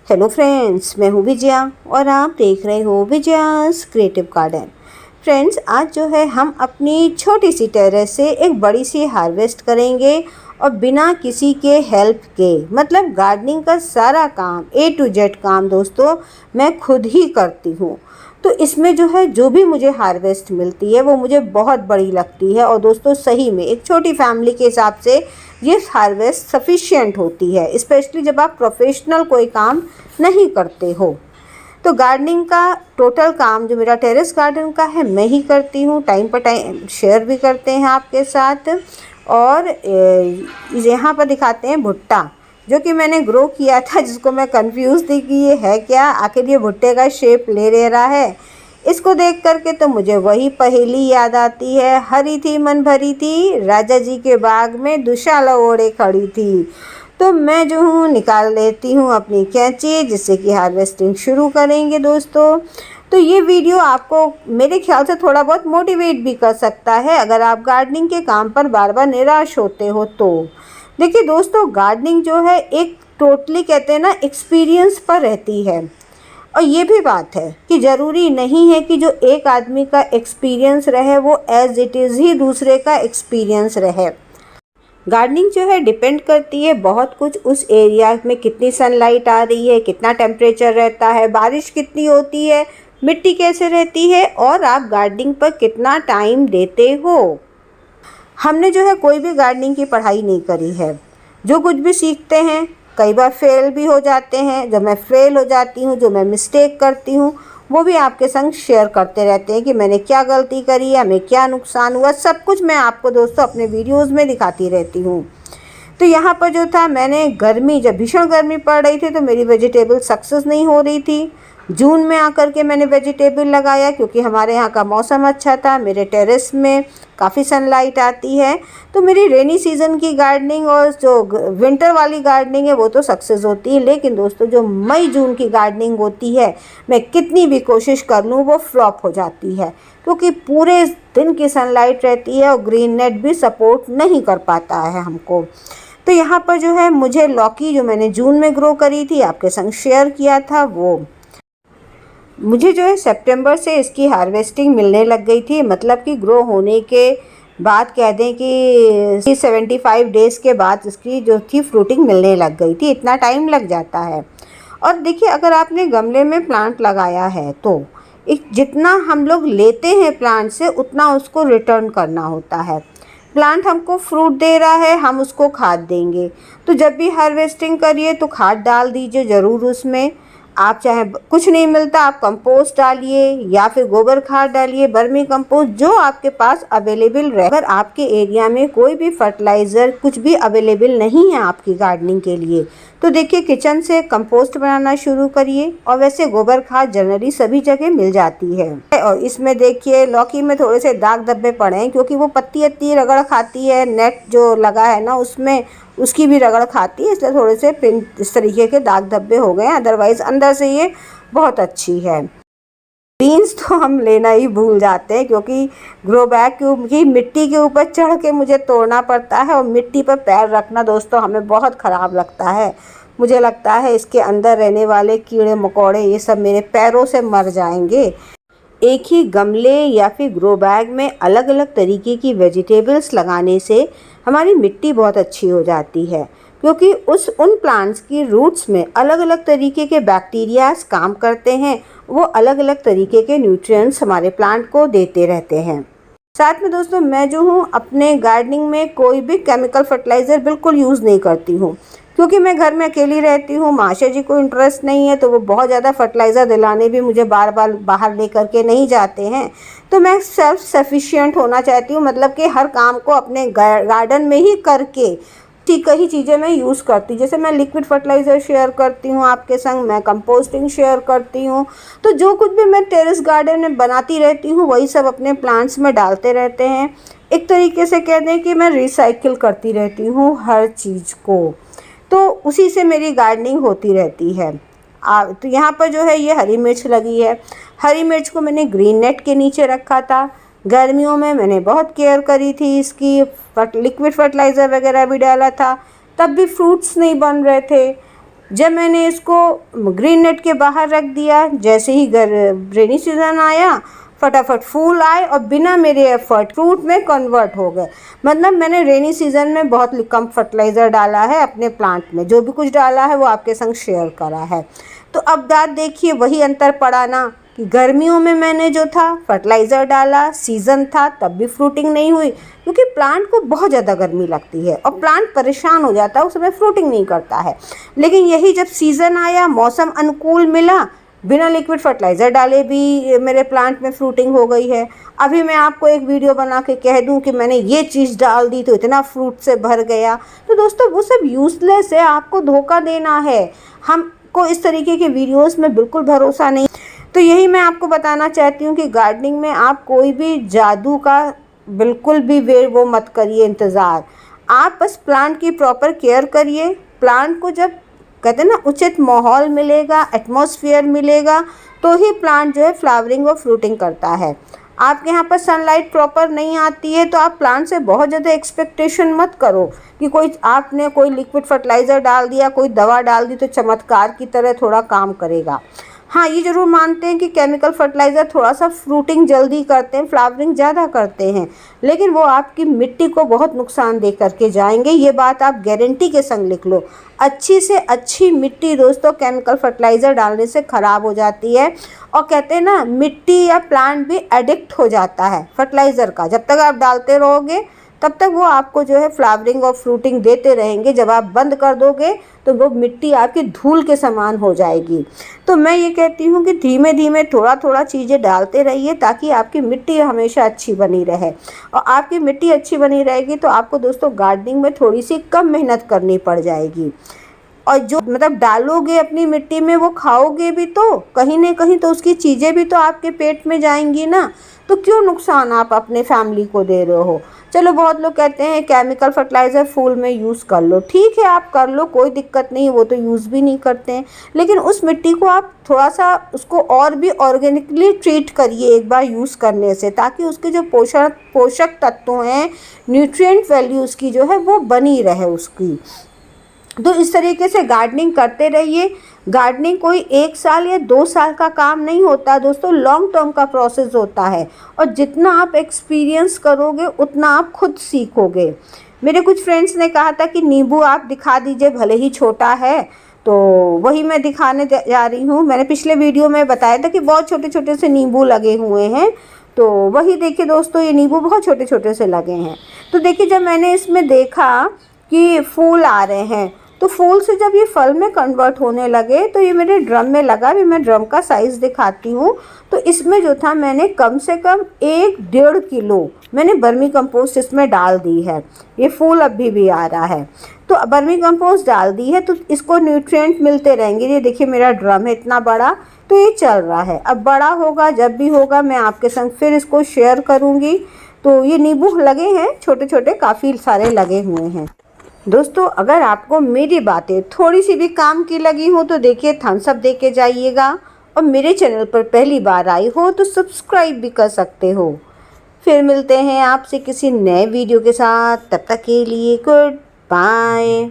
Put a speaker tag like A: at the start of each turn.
A: Hello friends, मैं हूँ विजया और आप देख रहे हो विजयास क्रिएटिव गार्डन। फ्रेंड्स, आज जो है हम अपनी छोटी सी टेरेस से एक बड़ी सी हार्वेस्ट करेंगे और बिना किसी के हेल्प के, मतलब गार्डनिंग का सारा काम A to Z काम दोस्तों मैं खुद ही करती हूँ। तो इसमें जो है जो भी मुझे हार्वेस्ट मिलती है वो मुझे बहुत बड़ी लगती है और दोस्तों सही में एक छोटी फैमिली के हिसाब से ये हार्वेस्ट सफिशिएंट होती है, स्पेशली जब आप प्रोफेशनल कोई काम नहीं करते हो। तो गार्डनिंग का टोटल काम जो मेरा टेरेस गार्डन का है मैं ही करती हूँ, टाइम पर टाइम शेयर भी करते हैं आपके साथ। और यहाँ पर दिखाते हैं भुट्टा जो कि मैंने ग्रो किया था, जिसको मैं कंफ्यूज थी कि ये है क्या, आखिर ये भुट्टे का शेप ले रहा है। इसको देख करके तो मुझे वही पहेली याद आती है, हरी थी मन भरी थी, राजा जी के बाग में दुशाला ओढ़े खड़ी थी। तो मैं जो हूँ निकाल लेती हूँ अपनी कैंची, जिससे कि हार्वेस्टिंग शुरू करेंगे दोस्तों। तो ये वीडियो आपको मेरे ख्याल से थोड़ा बहुत मोटिवेट भी कर सकता है अगर आप गार्डनिंग के काम पर बार बार निराश होते हो तो। देखिए दोस्तों, गार्डनिंग जो है एक टोटली कहते हैं ना एक्सपीरियंस पर रहती है। और ये भी बात है कि ज़रूरी नहीं है कि जो एक आदमी का एक्सपीरियंस रहे वो एज इट इज़ ही दूसरे का एक्सपीरियंस रहे। गार्डनिंग जो है डिपेंड करती है बहुत कुछ उस एरिया में कितनी सनलाइट आ रही है, कितना टेम्परेचर रहता है, बारिश कितनी होती है, मिट्टी कैसे रहती है और आप गार्डनिंग पर कितना टाइम देते हो। हमने जो है कोई भी गार्डनिंग की पढ़ाई नहीं करी है। जो कुछ भी सीखते हैं कई बार फेल भी हो जाते हैं। जब मैं फेल हो जाती हूँ, जो मैं मिस्टेक करती हूँ, वो भी आपके संग शेयर करते रहते हैं कि मैंने क्या गलती करी है, हमें क्या नुकसान हुआ, सब कुछ मैं आपको दोस्तों अपने वीडियोज़ में दिखाती रहती हूँ। तो यहाँ पर जो था, मैंने गर्मी, जब भीषण गर्मी पड़ रही थी तो मेरी वेजिटेबल सक्सेस नहीं हो रही थी। जून में आकर के मैंने वेजिटेबल लगाया क्योंकि हमारे यहाँ का मौसम अच्छा था, मेरे टेरेस में काफ़ी सनलाइट आती है। तो मेरी रेनी सीज़न की गार्डनिंग और जो विंटर वाली गार्डनिंग है वो तो सक्सेस होती है, लेकिन दोस्तों जो मई जून की गार्डनिंग होती है मैं कितनी भी कोशिश कर लूँ वो फ्लॉप हो जाती है, क्योंकि पूरे दिन की सनलाइट रहती है और ग्रीन नेट भी सपोर्ट नहीं कर पाता है हमको। तो यहाँ पर जो है मुझे लौकी जो मैंने जून में ग्रो करी थी, आपके संग शेयर किया था, वो मुझे जो है सितंबर से इसकी हार्वेस्टिंग मिलने लग गई थी। मतलब कि ग्रो होने के बाद कह दें कि 75 डेज़ के बाद इसकी जो थी फ्रूटिंग मिलने लग गई थी। इतना टाइम लग जाता है। और देखिए, अगर आपने गमले में प्लांट लगाया है तो जितना हम लोग लेते हैं प्लांट से उतना उसको रिटर्न करना होता है। प्लांट हमको फ्रूट दे रहा है, हम उसको खाद देंगे। तो जब भी हार्वेस्टिंग करिए तो खाद डाल दीजिए ज़रूर उसमें। आप चाहे कुछ नहीं मिलता, आप कंपोस्ट डालिए या फिर गोबर खाद डालिए, वर्मी कंपोस्ट, जो आपके पास अवेलेबल रहे। अगर आपके एरिया में कोई भी फर्टिलाइज़र कुछ भी अवेलेबल नहीं है आपकी गार्डनिंग के लिए, तो देखिए किचन से कंपोस्ट बनाना शुरू करिए। और वैसे गोबर खाद जनरली सभी जगह मिल जाती है। और इसमें देखिए लौकी में थोड़े से दाग धब्बे पड़े हैं क्योंकि वो पत्ती रगड़ खाती है, नेट जो लगा है ना उसमें उसकी भी रगड़ खाती है, इसलिए थोड़े से इस तरीके के दाग धब्बे हो गए हैं। अदरवाइज़ अंदर से ये बहुत अच्छी है। बीन्स तो हम लेना ही भूल जाते हैं क्योंकि ग्रो बैग की मिट्टी के ऊपर चढ़ के मुझे तोड़ना पड़ता है और मिट्टी पर पैर रखना दोस्तों हमें बहुत ख़राब लगता है। मुझे लगता है इसके अंदर रहने वाले कीड़े मकोड़े ये सब मेरे पैरों से मर जाएंगे। एक ही गमले या फिर ग्रो बैग में अलग अलग तरीके की वेजिटेबल्स लगाने से हमारी मिट्टी बहुत अच्छी हो जाती है, क्योंकि उन प्लांट्स की रूट्स में अलग अलग तरीके के बैक्टीरियाज काम करते हैं। वो अलग अलग तरीके के न्यूट्रिएंट्स हमारे प्लांट को देते रहते हैं। साथ में दोस्तों मैं जो हूँ अपने गार्डनिंग में कोई भी केमिकल फर्टिलाइज़र बिल्कुल यूज़ नहीं करती हूँ, क्योंकि मैं घर में अकेली रहती हूँ। माशा जी को इंटरेस्ट नहीं है तो वो बहुत ज़्यादा फर्टिलाइज़र दिलाने भी मुझे बार बार बाहर ले करके नहीं जाते हैं। तो मैं सेल्फ सफिशिएंट होना चाहती हूँ, मतलब कि हर काम को अपने गार्डन में ही करके ठीक ही चीज़ें मैं यूज़ करती हूँ। जैसे मैं लिक्विड फर्टिलाइज़र शेयर करती हूँ आपके संग, मैं कंपोस्टिंग शेयर करती हूँ। तो जो कुछ भी मैं टेरेस गार्डन में बनाती रहती हूँ वही सब अपने प्लांट्स में डालते रहते हैं। एक तरीके से कह दें कि मैं रिसाइकिल करती रहती हूँ हर चीज़ को, तो उसी से मेरी गार्डनिंग होती रहती है। तो यहाँ पर जो है ये हरी मिर्च लगी है। हरी मिर्च को मैंने ग्रीन नेट के नीचे रखा था। गर्मियों में मैंने बहुत केयर करी थी इसकी, लिक्विड फर्टिलाइज़र वगैरह भी डाला था, तब भी फ्रूट्स नहीं बन रहे थे। जब मैंने इसको ग्रीन नेट के बाहर रख दिया, जैसे ही रेनी सीज़न आया फटाफट फूल आए और बिना मेरे एफर्ट फ्रूट में कन्वर्ट हो गए। मतलब मैंने रेनी सीज़न में बहुत कम फर्टिलाइज़र डाला है अपने प्लांट में, जो भी कुछ डाला है वो आपके संग शेयर करा है। तो अब बात देखिए, वही अंतर पड़ा ना कि गर्मियों में मैंने जो था फर्टिलाइज़र डाला, सीज़न था तब भी फ्रूटिंग नहीं हुई, क्योंकि प्लांट को बहुत ज़्यादा गर्मी लगती है और प्लांट परेशान हो जाता है, उस समय फ्रूटिंग नहीं करता है। लेकिन यही जब सीज़न आया, मौसम अनुकूल मिला, बिना लिक्विड फर्टिलाइज़र डाले भी मेरे प्लांट में फ्रूटिंग हो गई है। अभी मैं आपको एक वीडियो बना के कह दूं कि मैंने ये चीज़ डाल दी तो इतना फ्रूट से भर गया, तो दोस्तों वो सब यूज़लेस है, आपको धोखा देना है। हमको इस तरीके के वीडियोस में बिल्कुल भरोसा नहीं। तो यही मैं आपको बताना चाहती हूँ कि गार्डनिंग में आप कोई भी जादू का बिल्कुल भी वो मत करिए इंतज़ार। आप बस प्लांट की प्रॉपर केयर करिए। प्लांट को जब कहते हैं ना उचित माहौल मिलेगा, एटमॉस्फेयर मिलेगा, तो ही प्लांट जो है फ्लावरिंग और फ्रूटिंग करता है। आपके यहाँ पर सनलाइट प्रॉपर नहीं आती है तो आप प्लांट से बहुत ज़्यादा एक्सपेक्टेशन मत करो कि आपने कोई लिक्विड फर्टिलाइज़र डाल दिया, कोई दवा डाल दी तो चमत्कार की तरह थोड़ा काम करेगा। हाँ, ये ज़रूर मानते हैं कि केमिकल फर्टिलाइज़र थोड़ा सा फ्रूटिंग जल्दी करते हैं, फ्लावरिंग ज़्यादा करते हैं, लेकिन वो आपकी मिट्टी को बहुत नुकसान दे करके जाएंगे। ये बात आप गारंटी के संग लिख लो। अच्छी से अच्छी मिट्टी दोस्तों केमिकल फर्टिलाइज़र डालने से ख़राब हो जाती है, और कहते हैं ना मिट्टी या प्लांट भी एडिक्ट हो जाता है फर्टिलाइज़र का। जब तक आप डालते रहोगे तब तक वो आपको जो है फ्लावरिंग और फ्रूटिंग देते रहेंगे। जब आप बंद कर दोगे तो वो मिट्टी आपकी धूल के समान हो जाएगी। तो मैं ये कहती हूँ कि धीमे धीमे थोड़ा थोड़ा चीज़ें डालते रहिए ताकि आपकी मिट्टी हमेशा अच्छी बनी रहे। और आपकी मिट्टी अच्छी बनी रहेगी तो आपको दोस्तों गार्डनिंग में थोड़ी सी कम मेहनत करनी पड़ जाएगी। और जो मतलब डालोगे अपनी मिट्टी में वो खाओगे भी तो कहीं ना कहीं, तो उसकी चीज़ें भी तो आपके पेट में जाएंगी ना, तो क्यों नुकसान आप अपने फैमिली को दे रहे हो। चलो बहुत लोग कहते हैं केमिकल फर्टिलाइज़र फूल में यूज़ कर लो, ठीक है आप कर लो, कोई दिक्कत नहीं, वो तो यूज़ भी नहीं करते हैं। लेकिन उस मिट्टी को आप थोड़ा सा उसको और भी ऑर्गेनिकली ट्रीट करिए एक बार यूज़ करने से, ताकि उसके जो पोषक तत्व हैं, न्यूट्रिएंट वैल्यू उसकी जो है वो बनी रहे उसकी। तो इस तरीके से गार्डनिंग करते रहिए। गार्डनिंग कोई 1 साल या 2 साल का काम नहीं होता दोस्तों, लॉन्ग टर्म का प्रोसेस होता है, और जितना आप एक्सपीरियंस करोगे उतना आप खुद सीखोगे। मेरे कुछ फ्रेंड्स ने कहा था कि नींबू आप दिखा दीजिए, भले ही छोटा है, तो वही मैं दिखाने जा रही हूँ। मैंने पिछले वीडियो में बताया था कि बहुत छोटे छोटे से नींबू लगे हुए हैं, तो वही देखिए दोस्तों, ये नींबू बहुत छोटे छोटे से लगे हैं। तो देखिए जब मैंने इसमें देखा कि फूल आ रहे हैं, तो फूल से जब ये फल में कन्वर्ट होने लगे तो ये मेरे ड्रम में लगा। भी मैं ड्रम का साइज़ दिखाती हूँ। तो इसमें जो था मैंने कम से कम 1-1.5 किलो मैंने बर्मी कंपोस्ट इसमें डाल दी है। ये फूल अभी भी आ रहा है, तो बर्मी कंपोस्ट डाल दी है, तो इसको न्यूट्रिएंट मिलते रहेंगे। ये देखिए मेरा ड्रम है इतना बड़ा, तो ये चल रहा है। अब बड़ा होगा, जब भी होगा मैं आपके संग फिर इसको शेयर करूँगी। तो ये नींबू लगे हैं छोटे छोटे, काफ़ी सारे लगे हुए हैं। दोस्तों अगर आपको मेरी बातें थोड़ी सी भी काम की लगी हो तो देखिए थम्स अप दे के जाइएगा, और मेरे चैनल पर पहली बार आई हो तो सब्सक्राइब भी कर सकते हो। फिर मिलते हैं आपसे किसी नए वीडियो के साथ, तब तक के लिए गुड बाय।